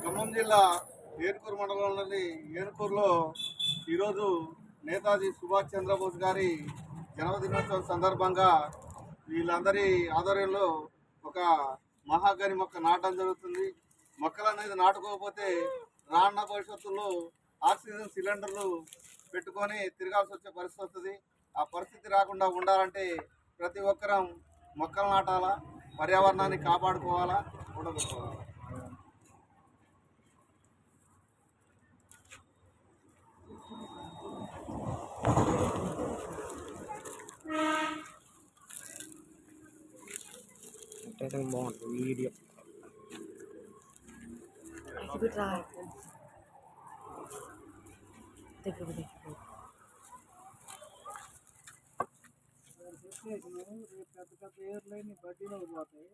ఖమ్మం జిల్లా ఏనుకూరు మండలంలోని ఏనుకూరులో ఈరోజు నేతాజీ సుభాష్ చంద్రబోస్ గారి జన్మదినోత్సవం సందర్భంగా వీళ్ళందరి ఆధ్వర్యంలో ఒక మహాగని మొక్క నాటడం జరుగుతుంది. మొక్కలు అనేది నాటుకోకపోతే రానున్న భవిష్యత్తులో ఆక్సిజన్ సిలిండర్లు పెట్టుకొని తిరగాల్సి వచ్చే పరిస్థితి వస్తుంది. ఆ పరిస్థితి రాకుండా ఉండాలంటే ప్రతి ఒక్కరం మొక్కలు నాటాలా, పర్యావరణాన్ని కాపాడుకోవాలా, ఉండబెట్టుకోవాలా. బాగుంటుంది వీడియో. పెద్ద పెద్ద ఏర్లైన బడ్డీలో పోతాయి.